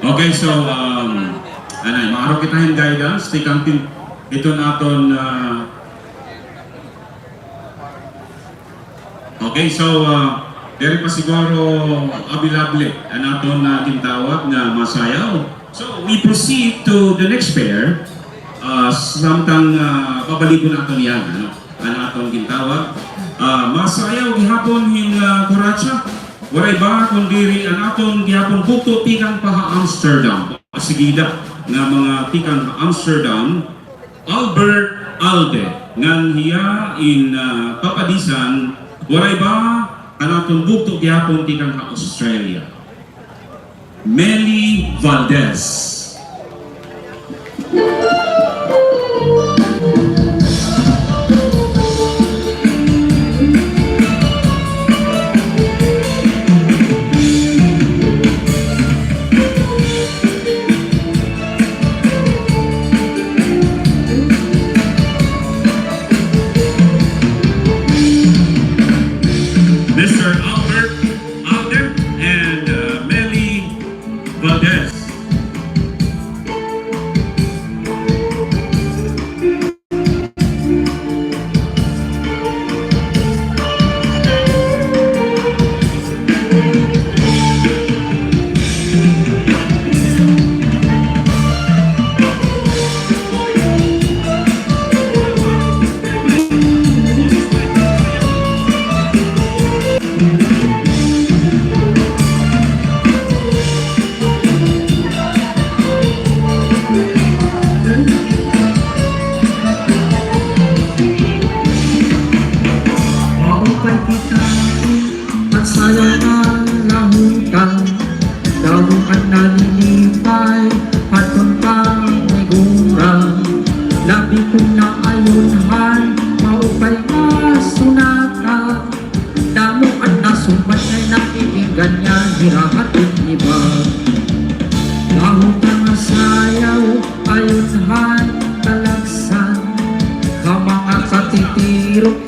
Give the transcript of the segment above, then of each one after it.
Okay, so maaraw kita yung guidance, tikantin ito naton okay, so dere pa siguro abilable naton tintawag na masayaw. So we proceed to the next pair. Samtang pabaligo naton yan, aton tintawag. Masayaw gihapon hin Kuracha. Waray ba kundiri aton gihapon bukto tikang paha Amsterdam. Pasigida nga mga tikang Amsterdam, Albert Alde ngan hiya in papadisan. Waray ba aton bukto gihapon tikang Australia. Meli Valdez. Mr. Albert Alder and Meli Valdez. Dahukan nalilipay, patuntang may gurang. Labi kong naayunhan, maupay masunaka. Damo at nasumpat ay nakikigan niya, hirahat at iba. Dahukan masayaw, ayunhan, talagsan. Kamangat sa titirok,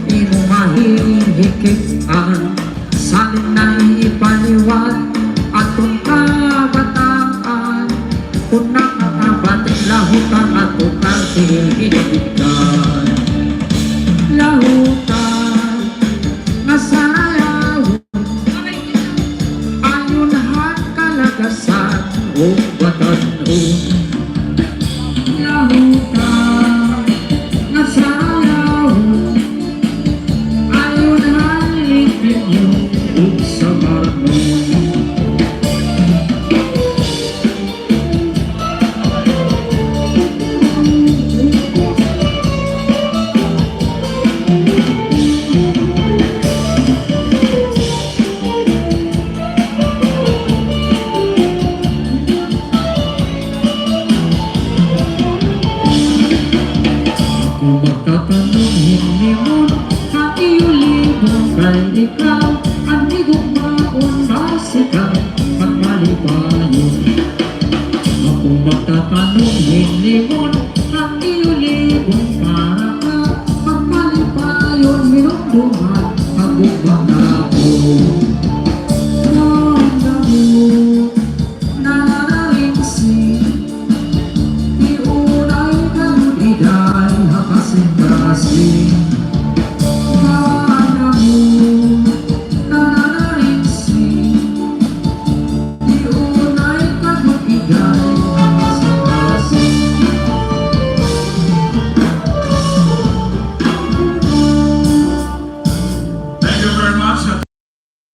inumahihikikan. Salin na ipaliwat, atong kabataan, kung nakakabating lahutan at ukang tinigiligan. Lahutan, masayaw, ayunahan kalagasan o batanon. Lahutan, masayaw, ayunahan ipinyo o sa marnon. Kung magtatanungin ni mo, ang iyong libong kay ikaw, ang higong maon basikan, magmalipayon. Kung magtatanungin ni mo, ang iyong libong para ka, magmalipayon, minumduman, magubang na